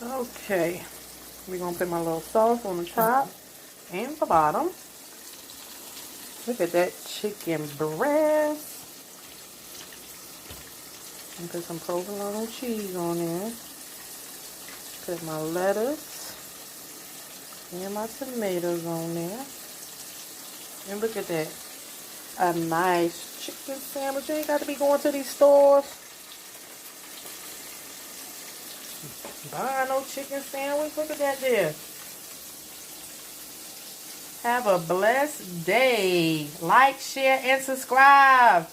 Okay, we're gonna put my little sauce on the top and the bottom. Look at that chicken breast. And put some provolone cheese on there. Put my lettuce and my tomatoes on there. And look at that. A nice chicken sandwich. You ain't got to be going to these stores. Buy no chicken sandwich. Look at that there. Have a blessed day. Like, share, and subscribe.